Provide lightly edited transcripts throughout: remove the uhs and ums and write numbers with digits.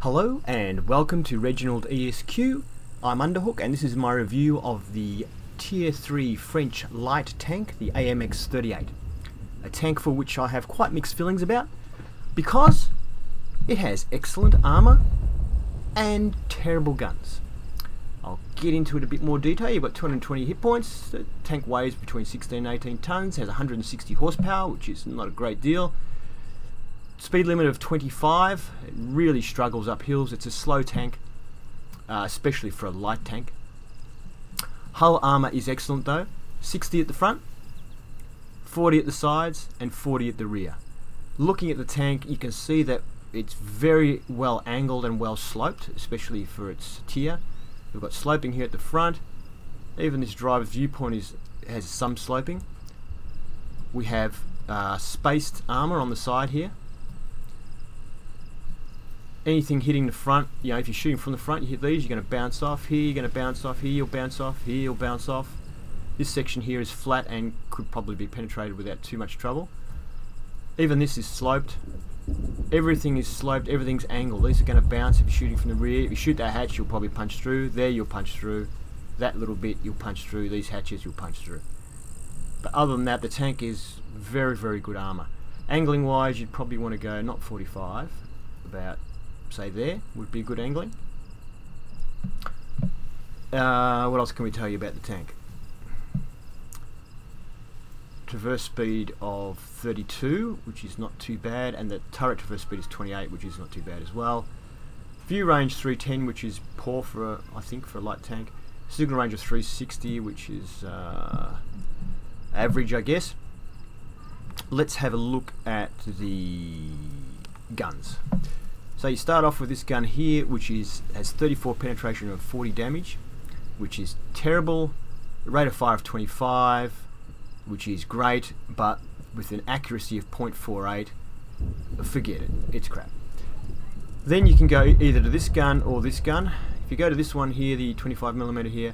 Hello and welcome to ReginaldESQ. I'm Underhook and this is my review of the Tier 3 French light tank, the AMX 38. A tank for which I have quite mixed feelings about because it has excellent armour and terrible guns. I'll get into it a bit more detail. You've got 220 hit points, the tank weighs between 16 and 18 tonnes, has 160 horsepower, which is not a great deal. Speed limit of 25, it really struggles up hills. It's a slow tank, especially for a light tank. Hull armour is excellent though, 60 at the front, 40 at the sides and 40 at the rear. Looking at the tank you can see that it's very well angled and well sloped, especially for its tier. We've got sloping here at the front, even this driver's viewpoint has some sloping. We have spaced armour on the side here. Anything hitting the front, you know, if you're shooting from the front, you hit these, you're going to bounce off here, you're going to bounce off here, you'll bounce off here, you'll bounce off. This section here is flat and could probably be penetrated without too much trouble. Even this is sloped. Everything is sloped, everything's angled. These are going to bounce if you're shooting from the rear. If you shoot that hatch, you'll probably punch through. There, you'll punch through. That little bit, you'll punch through. These hatches, you'll punch through. But other than that, the tank is very, very good armour. Angling wise, you'd probably want to go not 45, about say there would be good angling. What else can we tell you about the tank? Traverse speed of 32, which is not too bad, and the turret traverse speed is 28, which is not too bad as well. View range 310, which is poor for I think for a light tank. Signal range of 360, which is average, I guess. Let's have a look at the guns. So you start off with this gun here, which has 34 penetration of 40 damage, which is terrible. Rate of fire of 25, which is great, but with an accuracy of 0.48, forget it, it's crap. Then you can go either to this gun or this gun. If you go to this one here, the 25mm here,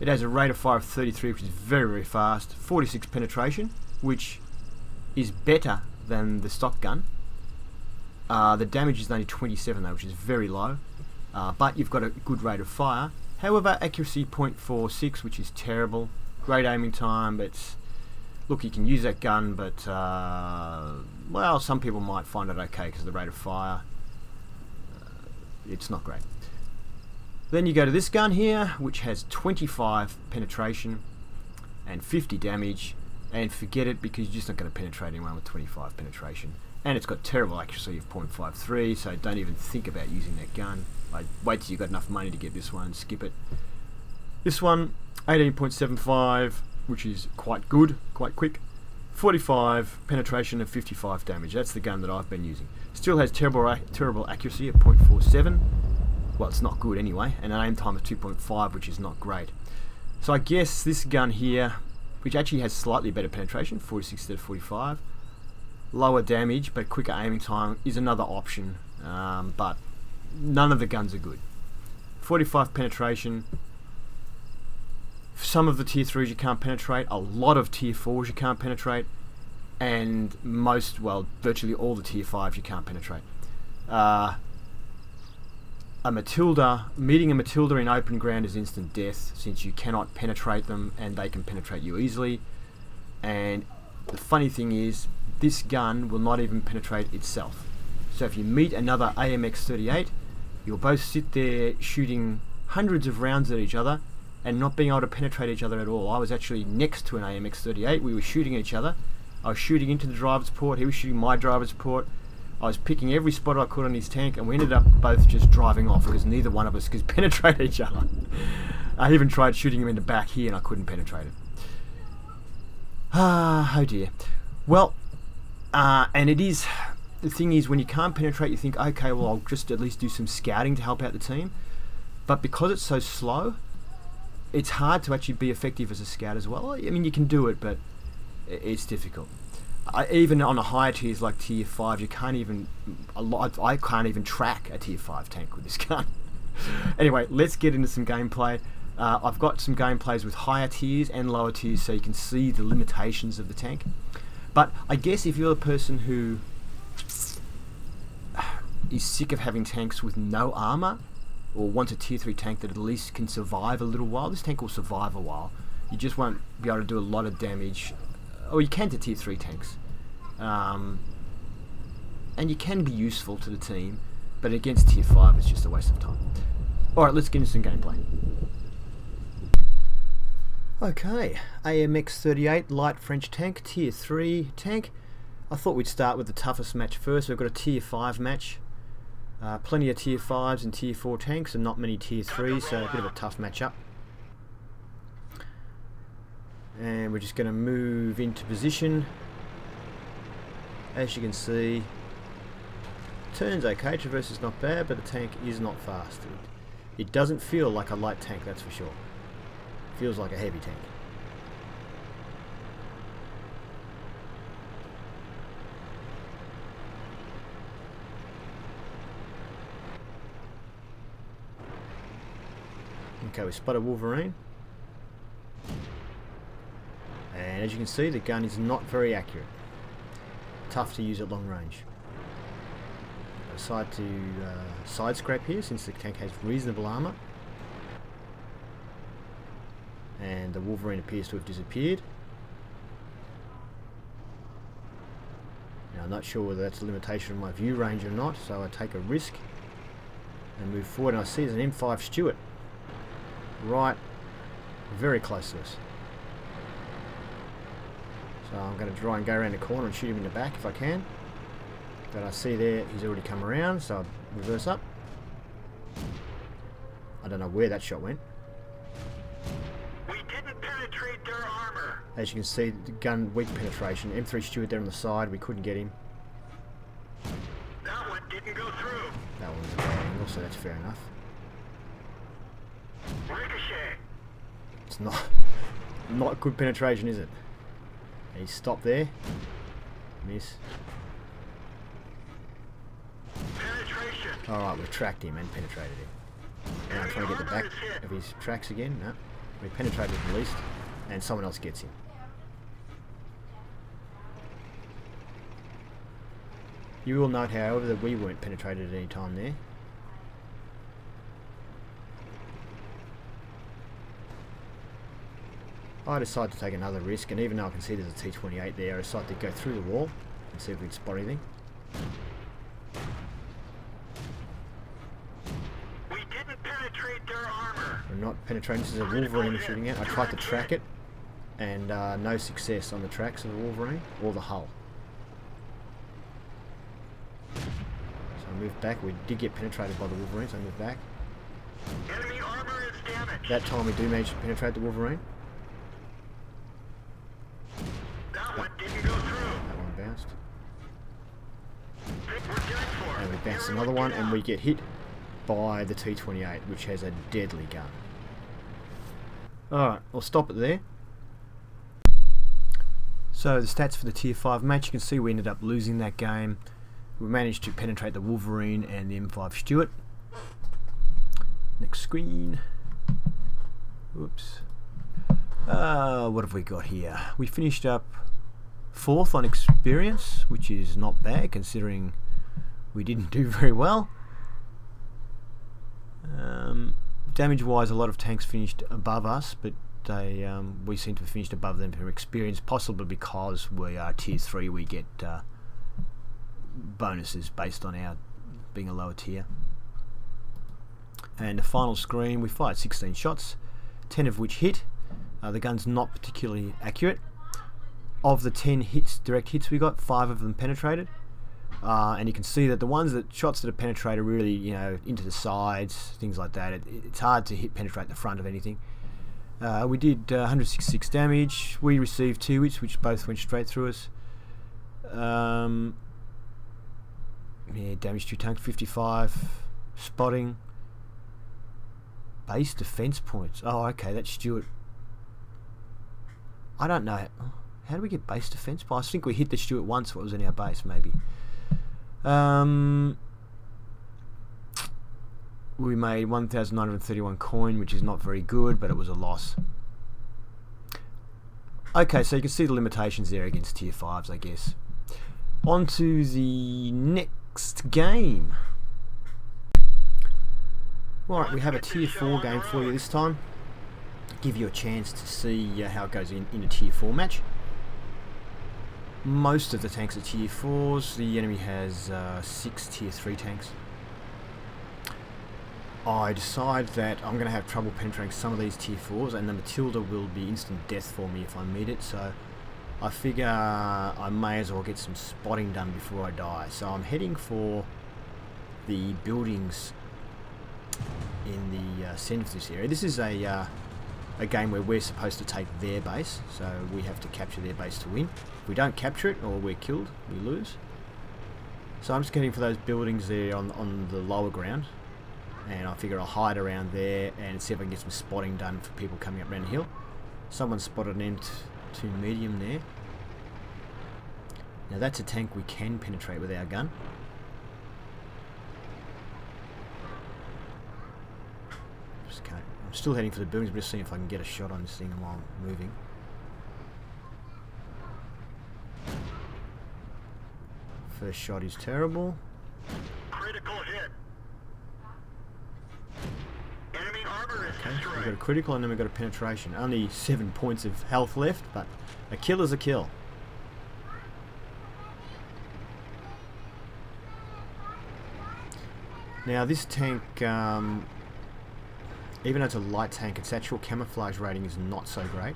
it has a rate of fire of 33, which is very, very fast. 46 penetration, which is better than the stock gun. The damage is only 27 though, which is very low, but you've got a good rate of fire. However, accuracy 0.46, which is terrible. Great aiming time, but look, you can use that gun, but well, some people might find it okay because of the rate of fire. It's not great. Then you go to this gun here, which has 25 penetration and 50 damage, and forget it because you're just not going to penetrate anyone with 25 penetration. And it's got terrible accuracy of 0.53, so don't even think about using that gun. I'd wait till you've got enough money to get this one, skip it. This one, 18.75, which is quite good, quite quick. 45 penetration and 55 damage. That's the gun that I've been using. Still has terrible accuracy of 0.47. Well, it's not good anyway, and an aim time of 2.5, which is not great. So I guess this gun here, which actually has slightly better penetration, 46 instead of 45. Lower damage but quicker aiming time is another option, but none of the guns are good. 45 penetration. Some of the tier 3s you can't penetrate, a lot of tier 4s you can't penetrate, and most, well, virtually all the tier 5s you can't penetrate. A Matilda, meeting a Matilda in open ground is instant death, since you cannot penetrate them and they can penetrate you easily. And the funny thing is, this gun will not even penetrate itself. So if you meet another AMX 38, you'll both sit there shooting hundreds of rounds at each other and not being able to penetrate each other at all. I was actually next to an AMX 38, we were shooting at each other. I was shooting into the driver's port, he was shooting my driver's port. I was picking every spot I could on his tank, and we ended up both just driving off because neither one of us could penetrate each other. I even tried shooting him in the back here and I couldn't penetrate it. Oh dear. Well, and it is, the thing is, when you can't penetrate, you think, okay, well, I'll just at least do some scouting to help out the team. But because it's so slow, it's hard to actually be effective as a scout as well. I mean, you can do it, but it's difficult. Even on the higher tiers like tier 5, you can't even, I can't even track a tier 5 tank with this gun. Anyway, let's get into some gameplay. I've got some gameplays with higher tiers and lower tiers so you can see the limitations of the tank. But I guess if you're the person who is sick of having tanks with no armour, or wants a tier 3 tank that at least can survive a little while. This tank will survive a while. You just won't be able to do a lot of damage, or you can to tier 3 tanks. And you can be useful to the team, but against tier 5 it's just a waste of time. Alright, let's get into some gameplay. Okay, AMX 38 light French tank, tier 3 tank. I thought we'd start with the toughest match first. We've got a tier 5 match. Plenty of tier 5s and tier 4 tanks and not many tier 3s, so a bit of a tough matchup. And we're just going to move into position. As you can see, turns okay, traverse is not bad, but the tank is not fast. It doesn't feel like a light tank, that's for sure. It feels like a heavy tank. Okay, we spot a Wolverine. And as you can see, the gun is not very accurate. Tough to use at long range. Decide to side scrap here since the tank has reasonable armour. And the Wolverine appears to have disappeared. Now I'm not sure whether that's a limitation of my view range or not, so I take a risk and move forward, and I see there's an M5 Stuart right very close to us. So I'm going to try and go around the corner and shoot him in the back if I can. But I see there he's already come around, so I reverse up. I don't know where that shot went. We didn't penetrate their armor. As you can see, the gun weak penetration. M3 Stuart there on the side, we couldn't get him. That one didn't go through. That one was a bad angle, so that's fair enough. Ricochet. It's not good penetration, is it? He stopped there. Miss. Penetration. Alright, we've tracked him and penetrated him. Now I'm trying to get the back of his tracks again. No. We penetrated him at least, and someone else gets him. You will note, however, that we weren't penetrated at any time there. I decide to take another risk, and even though I can see there's a T28 there, I decide to go through the wall and see if we can spot anything. We didn't penetrate their armor. We're not penetrating. This is a Wolverine we're shooting at. I tried to track it, and no success on the tracks of the Wolverine or the hull. So I moved back. We did get penetrated by the Wolverine, so I moved back. Enemy armor is damaged. That time we do manage to penetrate the Wolverine. That one didn't go through. That one bounced. Think we're dead for. And we bounce another one, and we get hit by the T28, which has a deadly gun. Alright, I'll stop it there. So the stats for the tier 5 match, you can see we ended up losing that game. We managed to penetrate the Wolverine and the M5 Stuart. Next screen. Oops. What have we got here? We finished up 4th on experience, which is not bad considering we didn't do very well. Damage wise, a lot of tanks finished above us, but we seem to have finished above them for experience, possibly because we are tier 3. We get bonuses based on our being a lower tier. And the final screen, we fired 16 shots, 10 of which hit. The gun's not particularly accurate. Of the 10 hits, direct hits we got, 5 of them penetrated. And you can see that the shots that are penetrated really, you know, into the sides, things like that. It's hard to penetrate the front of anything. We did 166 damage. We received 2 hits, which both went straight through us. Yeah, damage to tank 55. Spotting. Base defense points. Oh, okay, that's Stuart. I don't know. How do we get base defense points? I think we hit the Stuart once when it was in our base, maybe. We made 1,931 coin, which is not very good, but it was a loss. Okay, so you can see the limitations there against tier 5s, I guess. On to the next game. Alright, we have a tier 4 game for you this time. Give you a chance to see how it goes in a tier 4 match. Most of the tanks are tier 4s. The enemy has 6 tier 3 tanks. I decide that I'm going to have trouble penetrating some of these tier 4s, and the Matilda will be instant death for me if I meet it, so I figure I may as well get some spotting done before I die. So I'm heading for the buildings in the centre of this area. This is a game where we're supposed to take their base, so we have to capture their base to win. If we don't capture it, or we're killed, we lose. So I'm just heading for those buildings there on the lower ground, and I figure I'll hide around there and see if I can get some spotting done for people coming up around the hill. Someone spotted an M2 medium there. Now that's a tank we can penetrate with our gun. I'm still heading for the buildings, but just seeing if I can get a shot on this thing while I'm moving. First shot is terrible. Critical hit. Enemy armor is Okay, we've destroyed. got a critical and then we've got a penetration. Only 7 points of health left, but a kill is a kill. Now this tank, even though it's a light tank, its actual camouflage rating is not so great.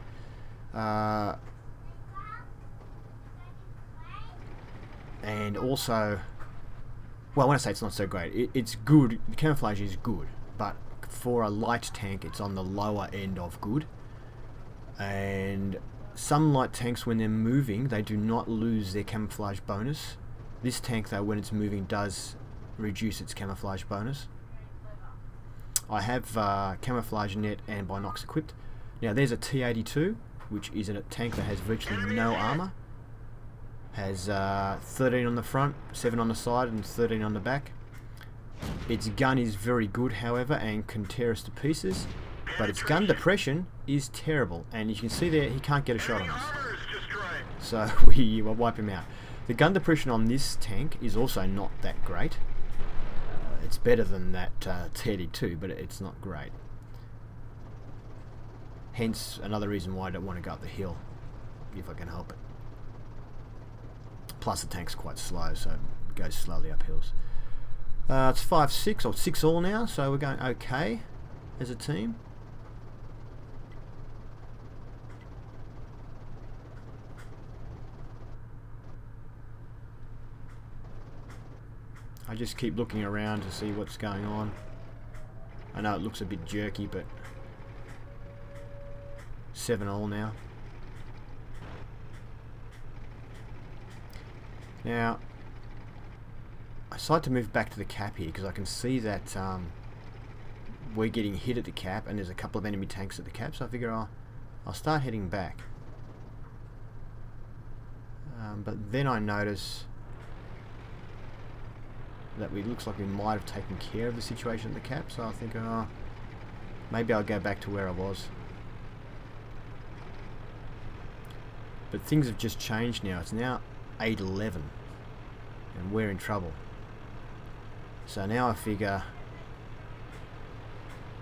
And also, well, when I say it's not so great, it's good. The camouflage is good, but for a light tank, it's on the lower end of good. And some light tanks, when they're moving, they do not lose their camouflage bonus. This tank, though, when it's moving, does reduce its camouflage bonus. I have camouflage net and binocs equipped. Now there's a T-82, which is a tank that has virtually no armor. Has 13 on the front, 7 on the side, and 13 on the back. Its gun is very good, however, and can tear us to pieces. But its gun depression is terrible, and you can see there he can't get a shot on us. Armor is destroyed. So we wipe him out. The gun depression on this tank is also not that great. It's better than that T-82, but it's not great. Hence another reason why I don't want to go up the hill, if I can help it. Plus the tank's quite slow, so it goes slowly up hills. It's 5-6, or 6 all now, so we're going okay as a team. I just keep looking around to see what's going on. I know it looks a bit jerky, but 7 all now. Now, I decided to move back to the cap here because I can see that we're getting hit at the cap and there's a couple of enemy tanks at the cap, so I figure I'll start heading back. But then I notice that it looks like we might have taken care of the situation at the cap, so I think maybe I'll go back to where I was. But things have just changed now. It's now 8-11 and we're in trouble. So now I figure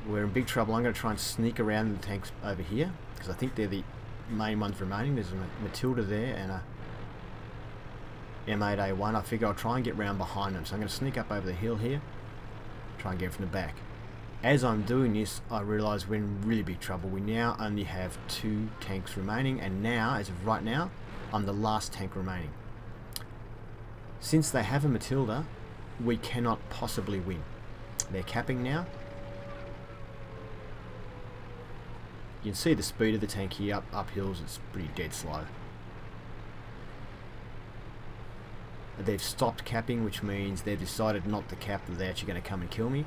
we're in big trouble. I'm going to try and sneak around the tanks over here because I think they're the main ones remaining. There's a Matilda there and a M8A1. I figure I'll try and get round behind them. So I'm going to sneak up over the hill here, try and get from the back. As I'm doing this, I realise we're in really big trouble. We now only have 2 tanks remaining, and now, as of right now, I'm the last tank remaining. Since they have a Matilda, we cannot possibly win. They're capping now. You can see the speed of the tank here up hills. It's pretty dead slow. They've stopped capping, which means they've decided not to cap, that they're actually going to come and kill me,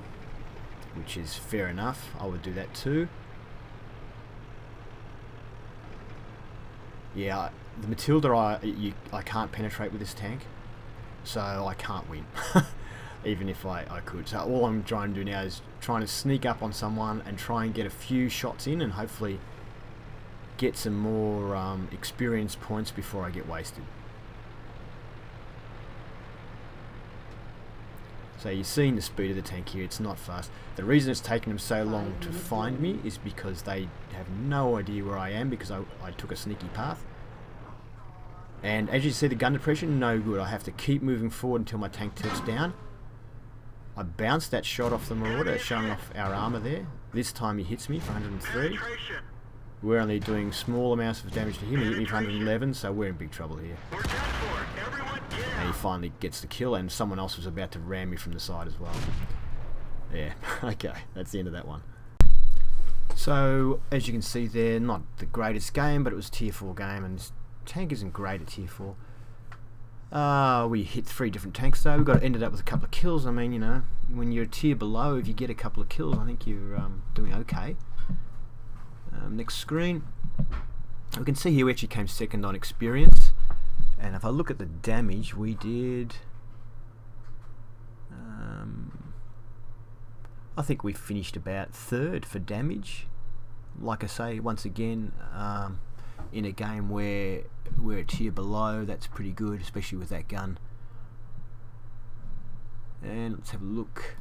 which is fair enough. I would do that too. Yeah, the Matilda, I can't penetrate with this tank, so I can't win, even if I could. So all I'm trying to do now is trying to sneak up on someone and try and get a few shots in and hopefully get some more experience points before I get wasted. So you're seeing the speed of the tank here, it's not fast. The reason it's taken them so long to find me is because they have no idea where I am, because I took a sneaky path. And as you see, the gun depression, no good. I have to keep moving forward until my tank tilts down. I bounced that shot off the Marauder, showing off our armor there. This time he hits me for 103. We're only doing small amounts of damage to him. He hit me for 111, so we're in big trouble here. And he finally gets the kill, and someone else was about to ram me from the side as well. Yeah, okay, that's the end of that one. So, as you can see there, not the greatest game, but it was a tier 4 game, and this tank isn't great at tier 4. We hit 3 different tanks though. We ended up with a couple of kills. I mean, you know, when you're a tier below, if you get a couple of kills, I think you're doing okay. Next screen. We can see here we actually came second on experience. And if I look at the damage, we did... I think we finished about 3rd for damage. Like I say, once again, in a game where we're a tier below, that's pretty good, especially with that gun. And let's have a look.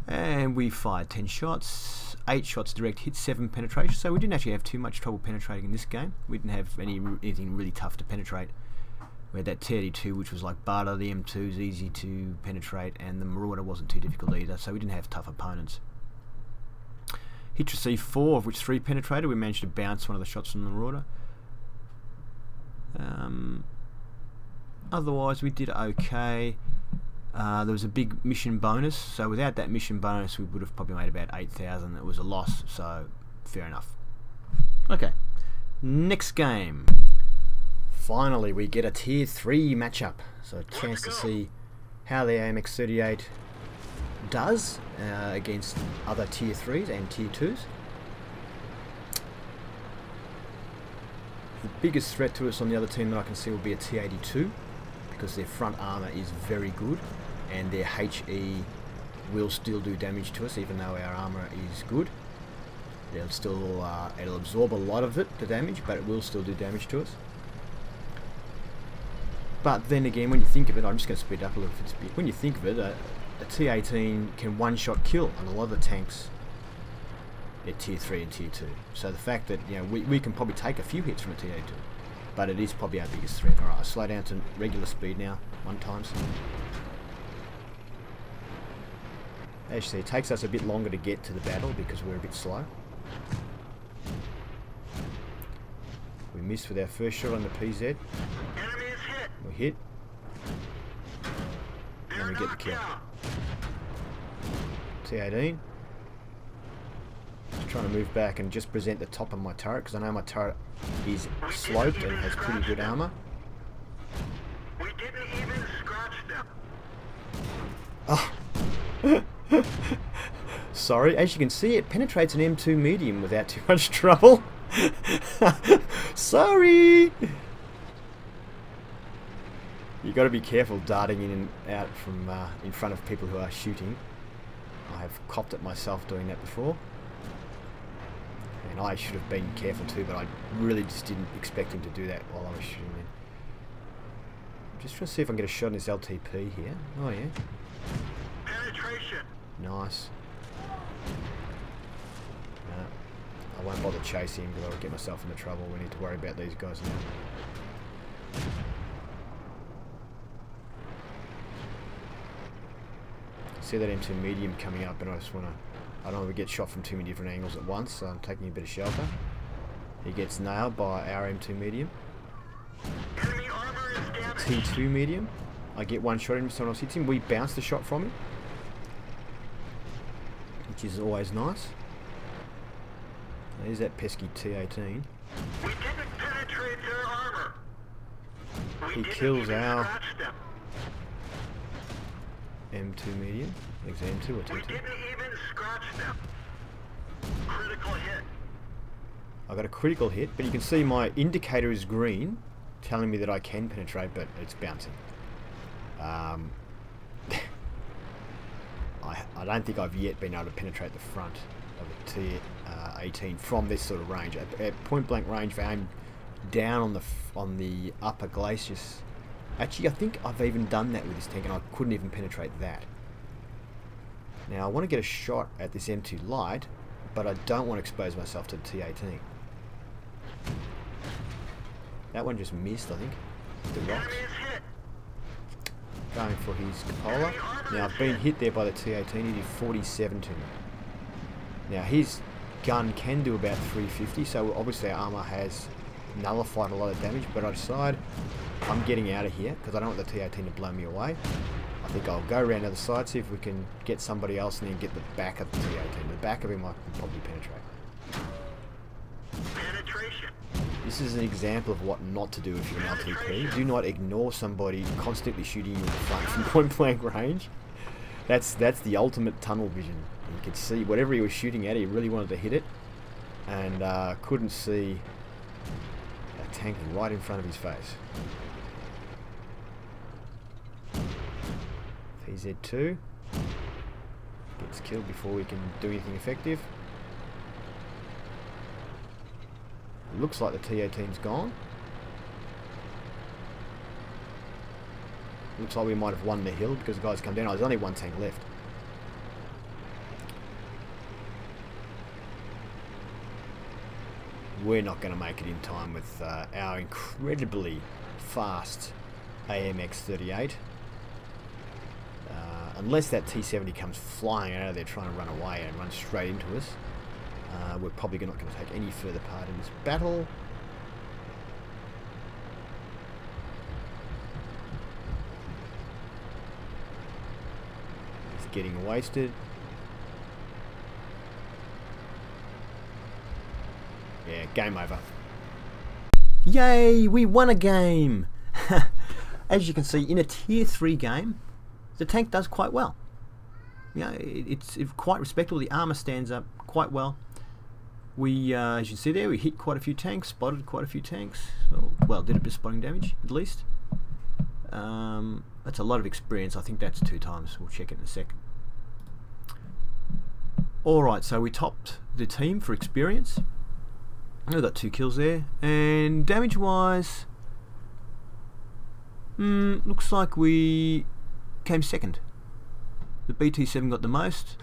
And we fired 10 shots, 8 shots direct hit, 7 penetration, so we didn't actually have too much trouble penetrating in this game. We didn't have anything really tough to penetrate. We had that T-82, which was like butter. The M2 is easy to penetrate, and the Marauder wasn't too difficult either, so we didn't have tough opponents. Hit receive 4, of which 3 penetrated. We managed to bounce one of the shots from the Marauder. Otherwise, we did okay. There was a big mission bonus, so without that mission bonus, we would have probably made about 8,000. It was a loss, so fair enough. Okay, next game. Finally, we get a tier 3 matchup, so a chance to see how the AMX 38 does against other tier 3s and tier 2s. The biggest threat to us on the other team that I can see will be a T-82, because their front armor is very good and their HE will still do damage to us even though our armor is good. It'll still it'll absorb a lot of it, the damage, but it will still do damage to us. But then again, when you think of it, I'm just going to speed up a little bit. When you think of it, a T-18 can one-shot kill on a lot of the tanks at tier 3 and tier 2. So the fact that, you know, we can probably take a few hits from a T-82, but it is probably our biggest threat. Alright, I'll slow down to regular speed now, 1 times. Actually, it takes us a bit longer to get to the battle because we're a bit slow. We missed with our first shot on the PZ. Enemy is hit. We hit. And we get the kill. T-18. Just trying to move back and just present the top of my turret, because I know my turret is sloped and has pretty good armor. We didn't even scratch them. Oh. Sorry, as you can see, it penetrates an M2 medium without too much trouble. Sorry. You got to be careful darting in and out from in front of people who are shooting. I have copped it myself doing that before, and I should have been careful too, but I really just didn't expect him to do that while I was shooting him. I'm just trying to see if I can get a shot in this LTP here. Oh yeah. Penetration. Nice. No, I won't bother chasing him because I'll get myself into trouble. We need to worry about these guys now. See that M2 medium coming up, and I just want to... I don't want to get shot from too many different angles at once, so I'm taking a bit of shelter. He gets nailed by our M2 medium. Enemy armor is damaged. T2 medium. I get one shot at him, someone else hits him. We bounce the shot from him, which is always nice. There's that pesky T-18. We didn't penetrate their armor. He kills our M2 medium. I think it's M2 or T2. We didn't even scratch them. Critical hit. I got a critical hit, but you can see my indicator is green, telling me that I can penetrate, but it's bouncing. I don't think I've yet been able to penetrate the front of a T-18 from this sort of range. At point blank range, if I aim down on the upper glacis Actually, I think I've even done that with this tank and I couldn't even penetrate that. Now I want to get a shot at this M2 light, but I don't want to expose myself to the T-18. That one just missed, I think. The rocks. Going for his cupola. Now I've been hit there by the T-18. He did 47 to me. Now his gun can do about 350, so obviously our armour has nullified a lot of damage, but I decide I'm getting out of here because I don't want the T-18 to blow me away. I think I'll go around the other side, see if we can get somebody else and then get the back of the T-18. The back of him I can probably penetrate. Penetration. This is an example of what not to do if you're an LTP. Do not ignore somebody constantly shooting you in the front from point blank range. That's the ultimate tunnel vision. You could see whatever he was shooting at, he really wanted to hit it, and couldn't see a tank right in front of his face. PZ2 gets killed before we can do anything effective. Looks like the T-18's gone. Looks like we might have won the hill because the guys come down. Oh, there's only one tank left. We're not going to make it in time with our incredibly fast AMX 38. Unless that T-70 comes flying out of there trying to run away and run straight into us. We're probably not going to take any further part in this battle. It's getting wasted. Yeah, game over. Yay, we won a game! As you can see, in a tier 3 game, the tank does quite well. You know, it's quite respectable. The armour stands up quite well. We, as you can see there, we hit quite a few tanks, spotted quite a few tanks. Well, did a bit of spotting damage, at least. That's a lot of experience. I think that's 2 times. We'll check it in a second. Alright, so we topped the team for experience. We got 2 kills there. And damage-wise, looks like we came second. The BT7 got the most.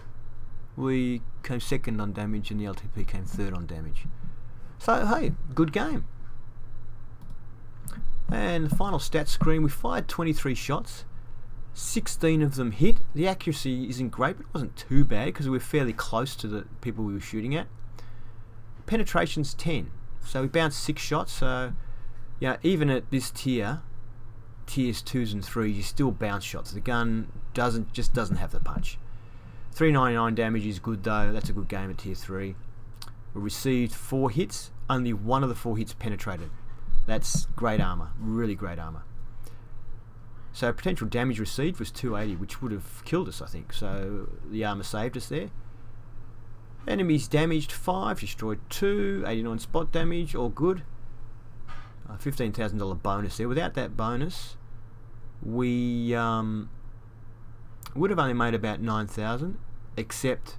We came second on damage and the LTP came third on damage. So hey, good game. And the final stats screen, we fired 23 shots, 16 of them hit. The accuracy isn't great, but it wasn't too bad because we were fairly close to the people we were shooting at. Penetration's 10, so we bounced 6 shots. So yeah, even at this tiers 2s and 3s, you still bounce shots. The gun just doesn't have the punch. 399 damage is good though. That's a good game at tier 3. We received 4 hits. Only 1 of the 4 hits penetrated. That's great armor, really great armor. So potential damage received was 280, which would have killed us, I think. So the armor saved us there. Enemies damaged 5, destroyed 2, 89 spot damage, all good. $15,000 bonus there. Without that bonus, we would have only made about 9,000, except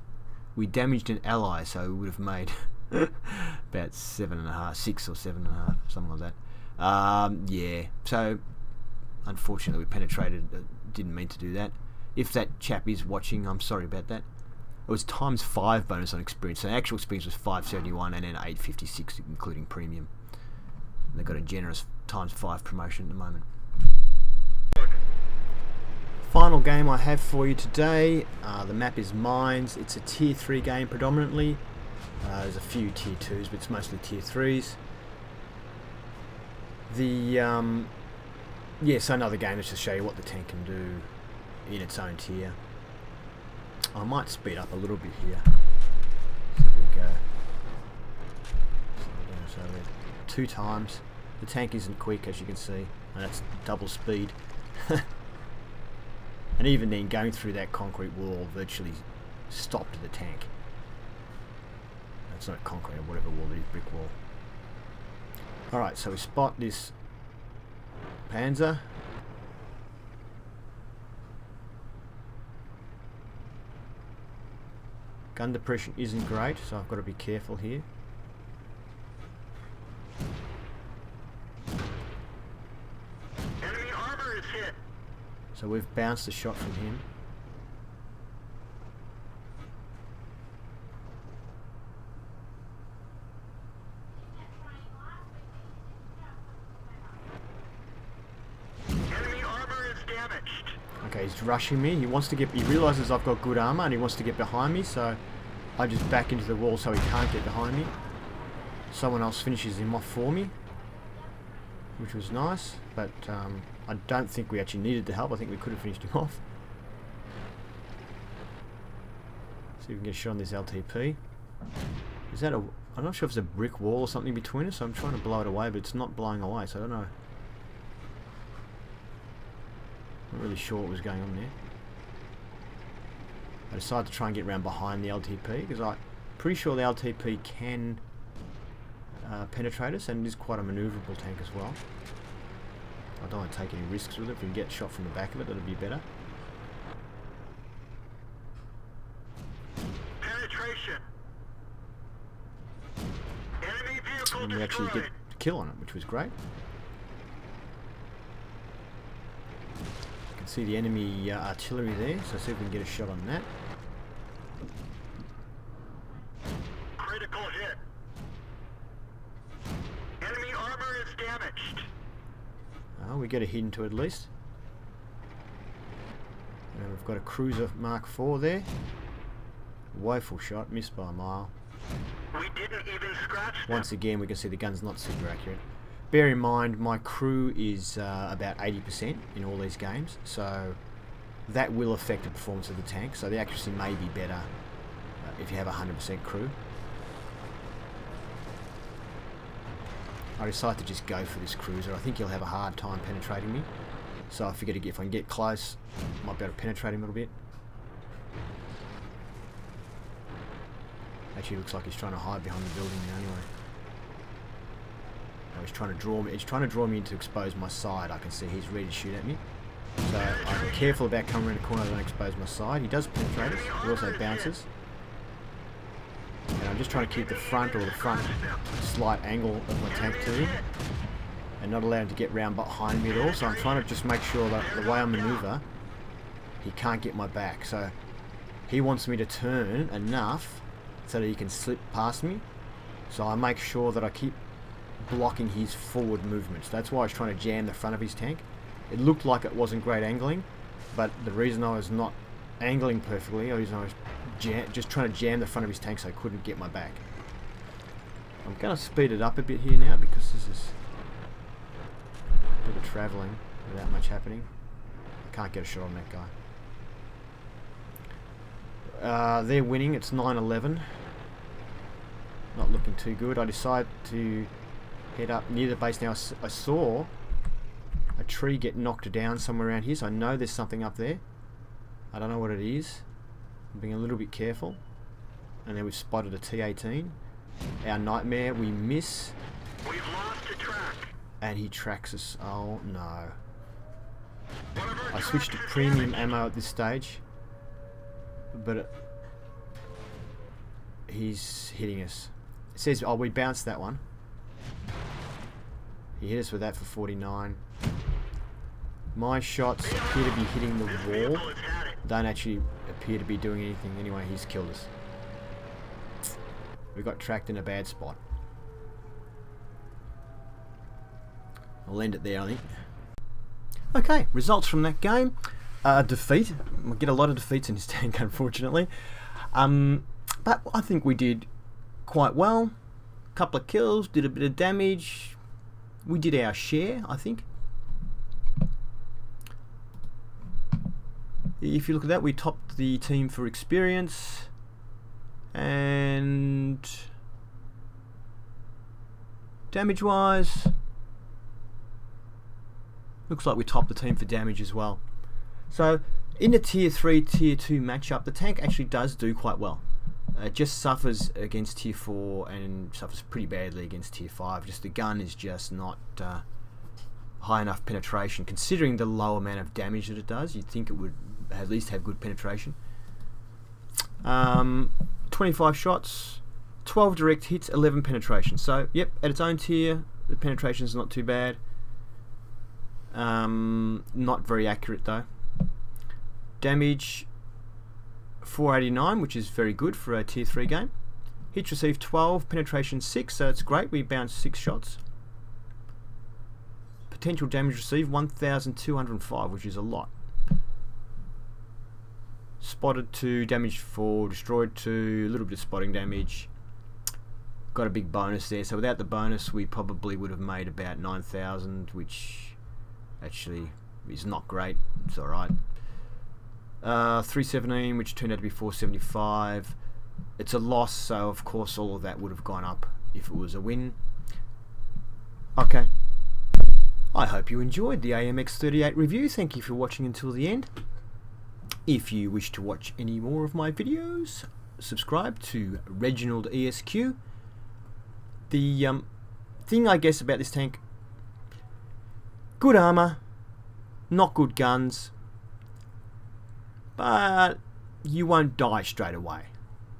we damaged an ally, so we would have made about 7.5, 6 or 7.5, something like that. Yeah, so unfortunately we penetrated. Didn't mean to do that. If that chap is watching, I'm sorry about that. It was ×5 bonus on experience, so actual experience was 571 and then 856 including premium. And they've got a generous ×5 promotion at the moment. Final game I have for you today. The map is Mines. It's a tier 3 game predominantly. There's a few tier 2s, but it's mostly tier 3s. Yeah, so another game just to show you what the tank can do in its own tier. I might speed up a little bit here. So we go. So 2 times. The tank isn't quick, as you can see. And that's double speed. And even then, going through that concrete wall virtually stopped the tank. It's not concrete or whatever wall it is, brick wall. Alright, so we spot this Panzer. Gun depression isn't great, so I've got to be careful here. Enemy armor So we've bounced a shot from him. Enemy armor is damaged. Okay, he's rushing me. He wants to get. He realizes I've got good armor and he wants to get behind me. So I just back into the wall so he can't get behind me. Someone else finishes him off for me, which was nice. But I don't think we actually needed the help. I think we could have finished him off. See if we can get a shot on this LTP. Is that a... I'm not sure if it's a brick wall or something between us. So I'm trying to blow it away, but it's not blowing away. So I don't know. Not really sure what was going on there. I decided to try and get around behind the LTP because I'm pretty sure the LTP can penetrate us, and it is quite a manoeuvrable tank as well. I don't want to take any risks with it. If we can get shot from the back of it, that'll be better. Penetration. Enemy vehicle And we actually destroyed. get a kill on it, which was great. You can see the enemy artillery there, so see if we can get a shot on that. Critical hit. Enemy armor is damaged. Oh, we get a hit into it at least. And we've got a cruiser Mark IV there. Woeful shot, missed by a mile. We didn't even scratch them. Once again, we can see the gun's not super accurate. Bear in mind, my crew is about 80% in all these games, so that will affect the performance of the tank. So the accuracy may be better if you have a 100% crew. I decided to just go for this cruiser. I think he'll have a hard time penetrating me, so I figured if I can get close, I might be able to penetrate him a little bit. Actually, looks like he's trying to hide behind the building now anyway. No, he's trying to draw me. He's trying to draw me in to expose my side. I can see he's ready to shoot at me. So I'm careful about coming around the corner. I don't expose my side. He does penetrate us. He also bounces. And I'm just trying to keep the front slight angle of my tank to him, and not allow him to get round behind me at all. So I'm trying to just make sure that the way I manoeuvre, he can't get my back. So he wants me to turn enough so that he can slip past me. So I make sure that I keep blocking his forward movements. That's why I was trying to jam the front of his tank. It looked like it wasn't great angling, but the reason I was not angling perfectly, I was just trying to jam the front of his tank so I couldn't get my back. I'm going to speed it up a bit here now because this is a bit of travelling without much happening. I can't get a shot on that guy. They're winning. It's 9-11. Not looking too good. I decided to head up near the base now. I saw a tree get knocked down somewhere around here, so I know there's something up there. I don't know what it is. I'm being a little bit careful. And then we've spotted a T-18. Our nightmare, we miss. We've lost a track. And he tracks us. Oh no. One of our I switched to tracks is premium damaged. ammo at this stage. But he's hitting us. It says, oh, we bounced that one. He hit us with that for 49. My shots appear to be hitting the This wall. vehicle has had it. Don't actually appear to be doing anything. Anyway, he's killed us. We got tracked in a bad spot. I'll end it there, I think. Okay, results from that game. Defeat. We get a lot of defeats in this tank, unfortunately. But I think we did quite well. Couple of kills, did a bit of damage. We did our share, I think. If you look at that, we topped the team for experience, and damage wise, looks like we topped the team for damage as well. So in the tier 3 tier 2 matchup, the tank actually does do quite well. It just suffers against tier 4 and suffers pretty badly against tier 5. Just the gun is just not high enough penetration. Considering the low amount of damage that it does, you'd think it would at least have good penetration. 25 shots, 12 direct hits, 11 penetration. So yep, at its own tier, the penetration is not too bad. Not very accurate though. Damage 489, which is very good for a tier 3 game. Hits received 12, penetration 6, so it's great. We bounced 6 shots. Potential damage received 1,205, which is a lot. Spotted 2, damage 4, destroyed 2, a little bit of spotting damage. Got a big bonus there, so without the bonus we probably would have made about 9,000, which actually is not great. It's alright. 317, which turned out to be 475. It's a loss, so of course all of that would have gone up if it was a win. Okay. I hope you enjoyed the AMX 38 review. Thank you for watching until the end. If you wish to watch any more of my videos, subscribe to ReginaldESQ. The thing I guess about this tank, good armour, not good guns, but you won't die straight away.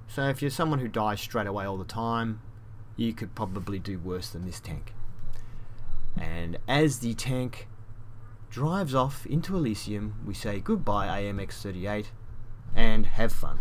So if you're someone who dies straight away all the time, you could probably do worse than this tank. And as the tank drives off into Elysium, we say goodbye AMX 38 and have fun.